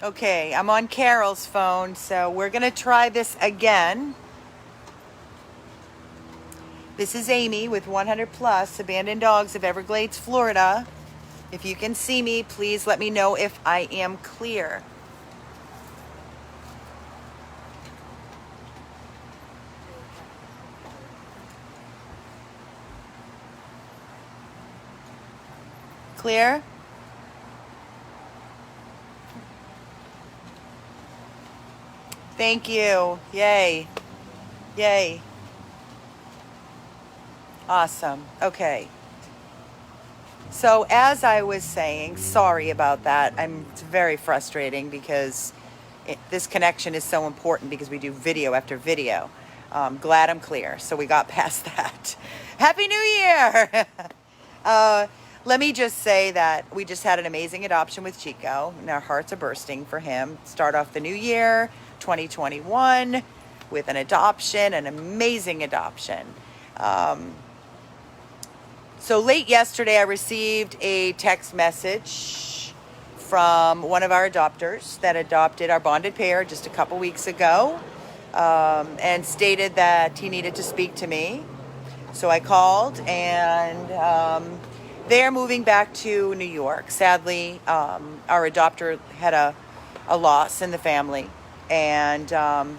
Okay, I'm on Carol's phone, so we're going to try this again. This is Amy with 100 Plus Abandoned Dogs of Everglades, Florida. If you can see me, please let me know if I am clear. Clear? Thank you. Yay. Yay. Awesome. Okay. So as I was saying, sorry about that. It's very frustrating because this connection is so important because we do video after video. Glad I'm clear. So we got past that. Happy New Year! Let me just say that we just had an amazing adoption with Chico, and our hearts are bursting for him. Start off the new year, 2021, with an adoption, an amazing adoption. So late yesterday, I received a text message from one of our adopters that adopted our bonded pair just a couple weeks ago, and stated that he needed to speak to me. So I called, and they're moving back to New York. Sadly, our adopter had a loss in the family, and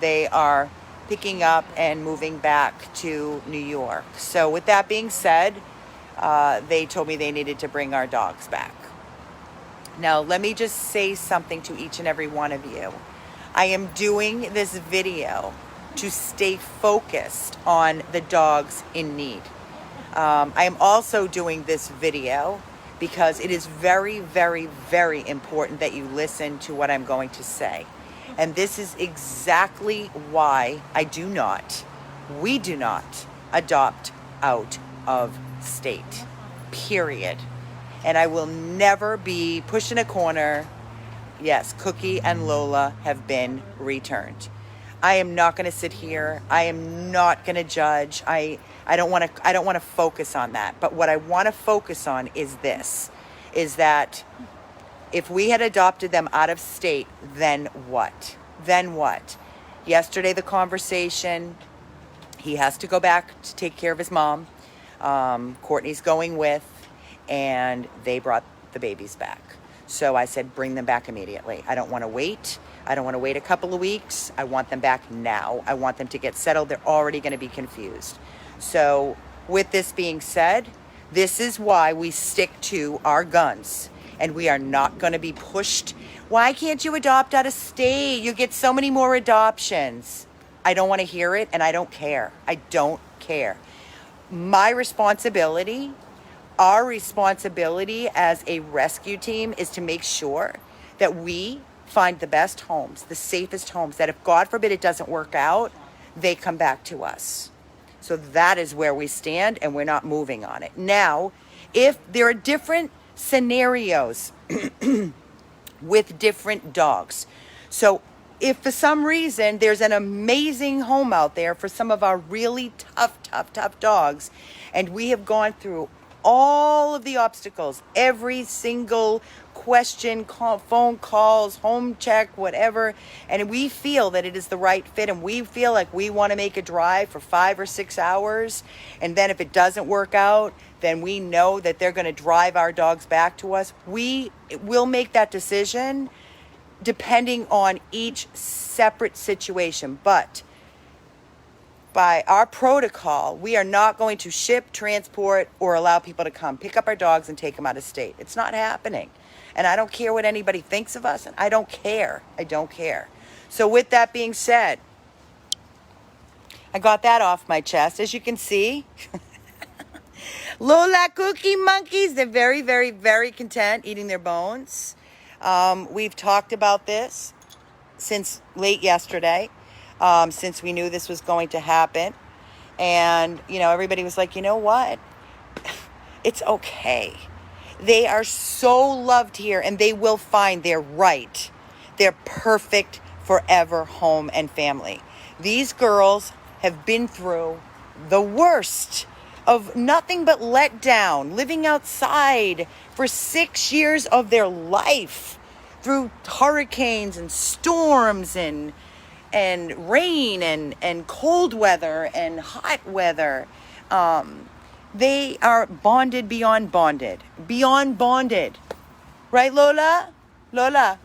they are picking up and moving back to New York. So with that being said, they told me they needed to bring our dogs back. Now, let me just say something to each and every one of you. I am doing this video to stay focused on the dogs in need. I am also doing this video because it is very, very, very important that you listen to what I'm going to say. And this is exactly why we do not adopt out of state, period. And I will never be pushed in a corner. Yes, Cookie and Lola have been returned. I am not going to sit here. I am not going to judge. I don't want to focus on that. But what I want to focus on is this, is that if we had adopted them out of state, then what? Then what? Yesterday, the conversation, he has to go back to take care of his mom. Courtney's going with, and they brought the babies back. So I said, bring them back immediately. I don't want to wait. I don't want to wait a couple of weeks. I want them back now. I want them to get settled. They're already going to be confused. So with this being said, this is why we stick to our guns, and we are not going to be pushed. Why can't you adopt out of state? You get so many more adoptions. I don't want to hear it, and I don't care. I don't care. My responsibility, our responsibility as a rescue team is to make sure that we find the best homes, the safest homes, that if God forbid it doesn't work out, they come back to us. So that is where we stand, and we're not moving on it. Now, if there are different scenarios with different dogs. So if for some reason there's an amazing home out there for some of our really tough dogs, and we have gone through all of the obstacles, every single question, phone calls, home check, whatever, and we feel that it is the right fit, and we feel like we want to make a drive for 5 or 6 hours, and then if it doesn't work out, then we know that they're going to drive our dogs back to us. We will make that decision depending on each separate situation, but by our protocol, we are not going to ship, transport, or allow people to come pick up our dogs and take them out of state. It's not happening. And I don't care what anybody thinks of us, and I don't care. I don't care. So with that being said, I got that off my chest. As you can see, Lola Cookie monkeys, they're very, very, very content eating their bones. We've talked about this since late yesterday. Since we knew this was going to happen. And, everybody was like, you know what? It's okay. They are so loved here, and they will find their perfect forever home and family. These girls have been through the worst of nothing but letdown, living outside for 6 years of their life. through hurricanes and storms and rain and cold weather and hot weather. They are bonded beyond bonded. Beyond bonded. Right, Lola? Lola?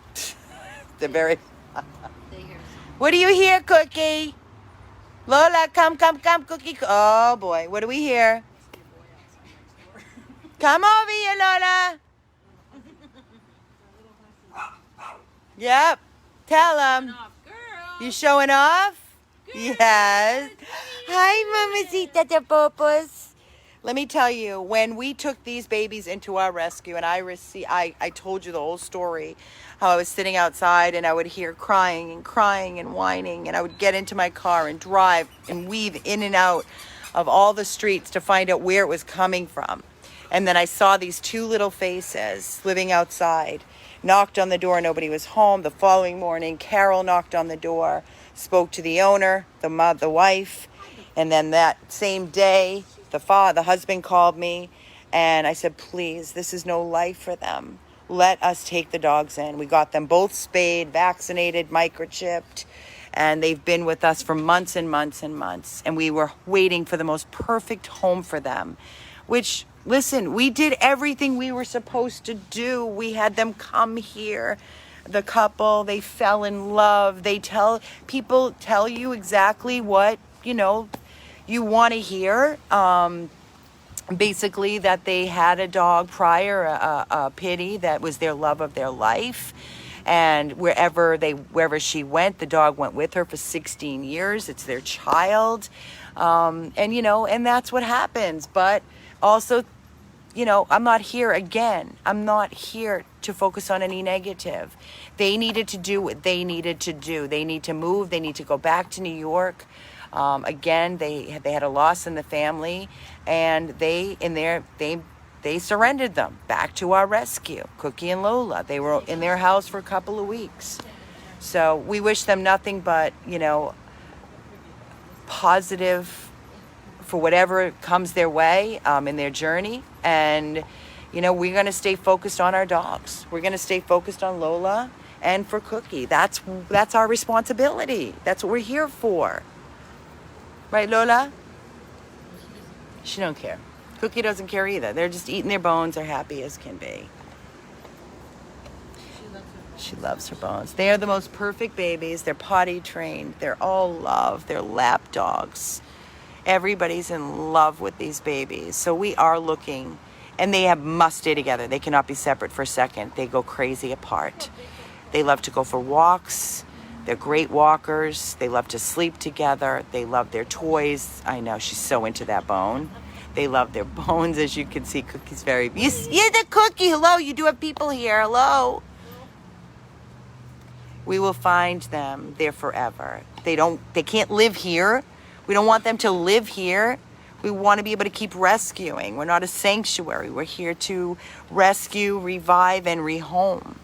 They're very... What do you hear, Cookie? Lola, come, Cookie. Oh, boy. What do we hear? Come over here, Lola. Yep. Tell them. You showing off? Good. Yes. Hi, Mamacita de Popos. Let me tell you, when we took these babies into our rescue, and I told you the whole story, how I was sitting outside and I would hear crying and whining, and I would get into my car and drive and weave in and out of all the streets to find out where it was coming from. And then I saw these two little faces living outside, knocked on the door, nobody was home. The following morning, Carol knocked on the door, spoke to the owner, the wife, and then that same day, the husband called me, and I said, please, this is no life for them. Let us take the dogs in. We got them both spayed, vaccinated, microchipped, and they've been with us for months and months and months. And we were waiting for the most perfect home for them, which, listen, we did everything we were supposed to do. We had them come here. The couple, they fell in love. People tell you exactly what, you want to hear. Basically that they had a dog prior, a pity that was their love of their life. And wherever she went, the dog went with her for 16 years. It's their child. And that's what happens. But also, I'm not here again. I'm not here to focus on any negative. They needed to do what they needed to do. They need to move. They need to go back to New York. Again, they had a loss in the family, and they surrendered them back to our rescue. Cookie and Lola, they were in their house for a couple of weeks. So we wish them nothing but, positive for whatever comes their way in their journey. And, we're going to stay focused on our dogs. We're going to stay focused on Lola and for Cookie. That's our responsibility. That's what we're here for. Right, Lola? She don't care. Cookie doesn't care either. They're just eating their bones. They're happy as can be. She loves her bones. They are the most perfect babies. They're potty trained. They're all love. They're lap dogs. Everybody's in love with these babies. So we are looking, and they must stay together. They cannot be separate for a second. They go crazy apart. They love to go for walks. They're great walkers. They love to sleep together. They love their toys. I know, she's so into that bone. They love their bones, as you can see. Cookie's you're the Cookie. Hello, you do have people here. Hello. We will find them there forever. They can't live here. We don't want them to live here. We want to be able to keep rescuing. We're not a sanctuary. We're here to rescue, revive, and rehome.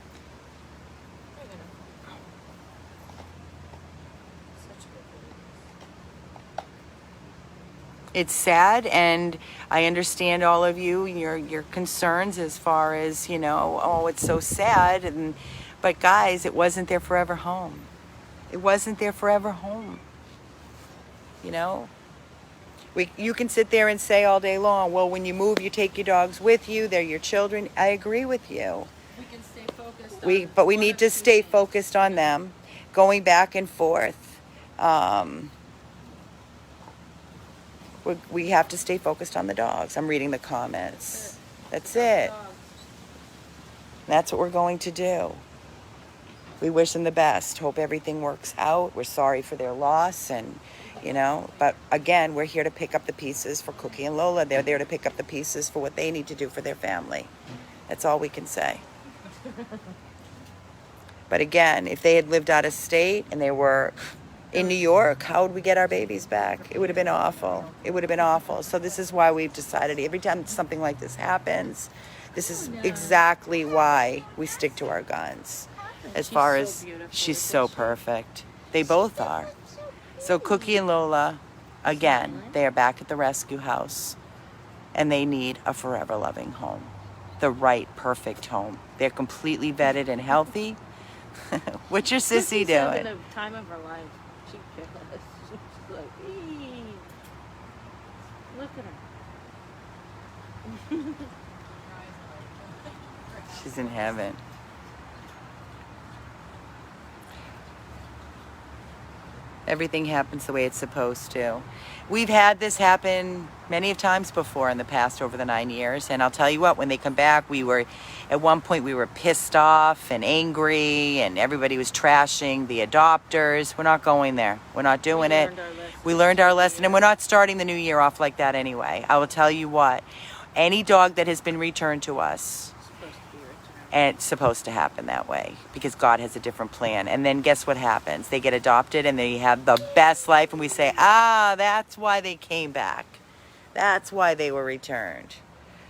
It's sad, and I understand all of your concerns as far as, it's so sad. But guys, it wasn't their forever home. It wasn't their forever home. You can sit there and say all day long, well, when you move, you take your dogs with you. They're your children. I agree with you. We can stay focused. But we need to stay focused on them, going back and forth. We have to stay focused on the dogs. I'm reading the comments. That's it. That's what we're going to do. We wish them the best. Hope everything works out. We're sorry for their loss, but again, we're here to pick up the pieces for Cookie and Lola. They're there to pick up the pieces for what they need to do for their family. That's all we can say. But again, if they had lived out of state and they were in New York, how would we get our babies back? It would have been awful. It would have been awful. So this is why we've decided every time something like this happens, this is exactly why we stick to our guns. As far as she's so perfect. They both are. So Cookie and Lola, again, they are back at the rescue house, and they need a forever loving home. the right, perfect home. They're completely vetted and healthy. What's your sissy She's having doing? the time of her life. She's like, "Ee." Look at her. She's in heaven. Everything happens the way it's supposed to. We've had this happen many times before in the past over the 9 years. And I'll tell you what, when they come back, at one point we were pissed off and angry and everybody was trashing the adopters. We're not going there. We're not doing it. We learned our lesson, and we're not starting the new year off like that anyway. I will tell you what, any dog that has been returned to us, and it's supposed to happen that way because God has a different plan. And then guess what happens? They get adopted and they have the best life. And we say, that's why they came back. That's why they were returned.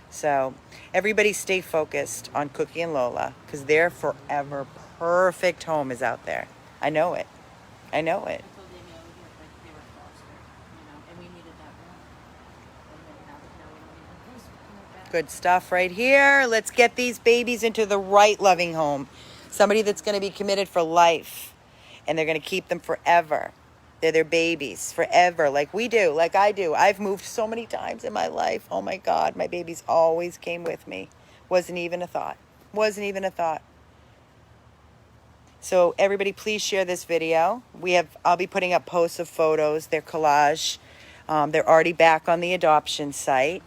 So everybody stay focused on Cookie and Lola because their forever perfect home is out there. I know it. I know it. Until they know that they were foster, and we needed that room. And they have it now. We don't need a place to come back. Good stuff right here. Let's get these babies into the right loving home. Somebody that's going to be committed for life. And they're going to keep them forever. They're their babies forever, like we do, like I do. I've moved so many times in my life. Oh my God, my babies always came with me. Wasn't even a thought. Wasn't even a thought. So everybody please share this video. I'll be putting up posts of photos, their collage. They're already back on the adoption site.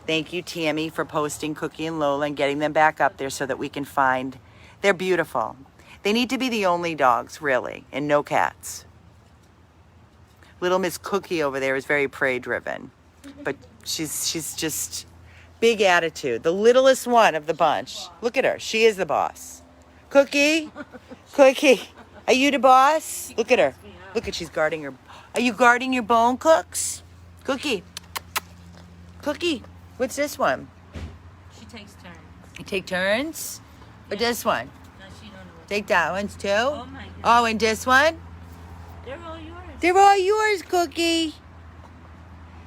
Thank you, Tammy, for posting Cookie and Lola and getting them back up there so that we can find. They're beautiful. They need to be the only dogs, really, and no cats. Little Miss Cookie over there is very prey-driven, but she's just big attitude. The littlest one of the bunch. Look at her. She is the boss. Cookie, Cookie, are you the boss? Look at her. Look, she's guarding her. Are you guarding your bone, Cooks? Cookie, Cookie. What's this one? She takes turns. You take turns? Or this one? No, she don't know what. Take that one too? Oh my God. Oh, and this one? They're all yours. They're all yours, Cookie.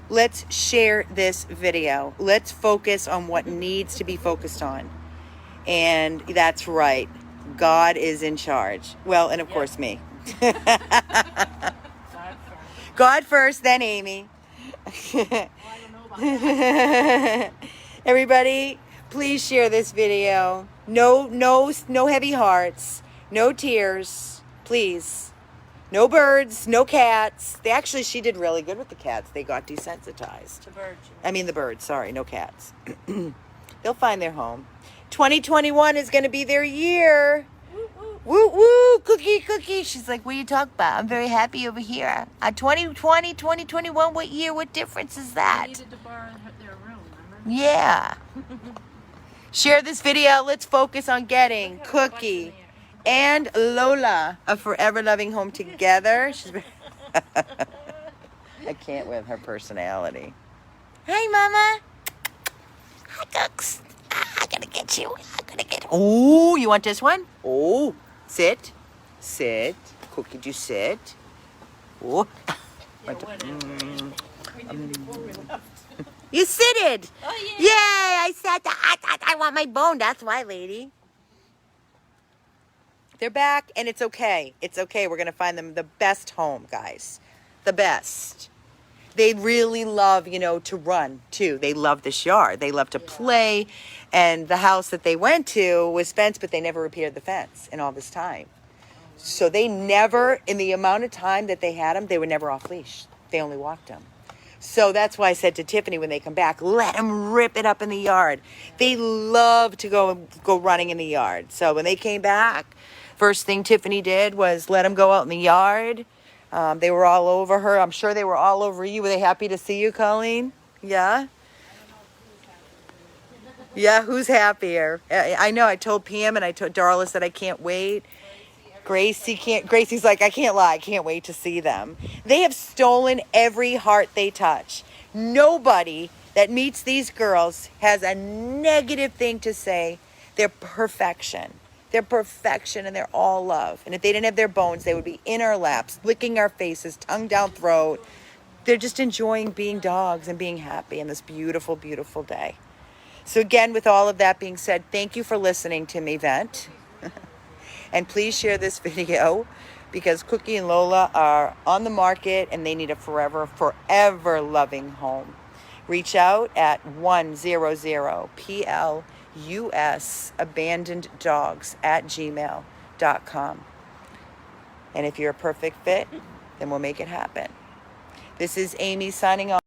Let's share this video. Let's focus on what needs to be focused on. And that's right. God is in charge. Well, and of course me. God first. God first, then Amy. Well, I don't know about that. Everybody, please share this video. No heavy hearts. No tears. Please. No birds, no cats. She did really good with the cats. They got desensitized. The bird. The birds, sorry, no cats. They'll find their home. 2021 is going to be their year. Woo, woo. Woo, woo, Cookie, Cookie. She's like, what are you talking about? I'm very happy over here. 2020, 2021, what year, what difference is that? I needed to borrow their room, remember? Yeah. Share this video. Let's focus on getting Cookie and Lola a forever loving home together. I can't with her personality. Hi, Mama. Hi, Cooks. I gotta get you. Oh, you want this one? Oh, sit. Sit. Cookie, do you sit? Oh. Yeah, whatever. We did it before we left. You sitted. Oh, yeah. Yay, I sat. I want my bone. That's why, lady. They're back, and it's okay. It's okay. We're going to find them the best home, guys. The best. They really love, to run, too. They love this yard. They love to play. And the house that they went to was fenced, but they never repaired the fence in all this time. So they never, in the amount of time that they had them, they were never off leash. They only walked them. So that's why I said to Tiffany when they come back, let them rip it up in the yard. They love to go running in the yard. So when they came back, first thing Tiffany did was let them go out in the yard. They were all over her. I'm sure they were all over you. Were they happy to see you, Colleen? Yeah? Yeah, who's happier? I know. I told Pam and I told Darla that I can't wait. Gracie's like, I can't lie. I can't wait to see them. They have stolen every heart they touch. Nobody that meets these girls has a negative thing to say. They're perfection. They're perfection and they're all love. And if they didn't have their bones, they would be in our laps, licking our faces, tongue down throat. They're just enjoying being dogs and being happy in this beautiful, beautiful day. So again, with all of that being said, thank you for listening to me vent. And please share this video because Cookie and Lola are on the market and they need a forever loving home. Reach out at 100PLUS abandoned dogs at gmail.com. And if you're a perfect fit, then we'll make it happen. This is Amy signing off.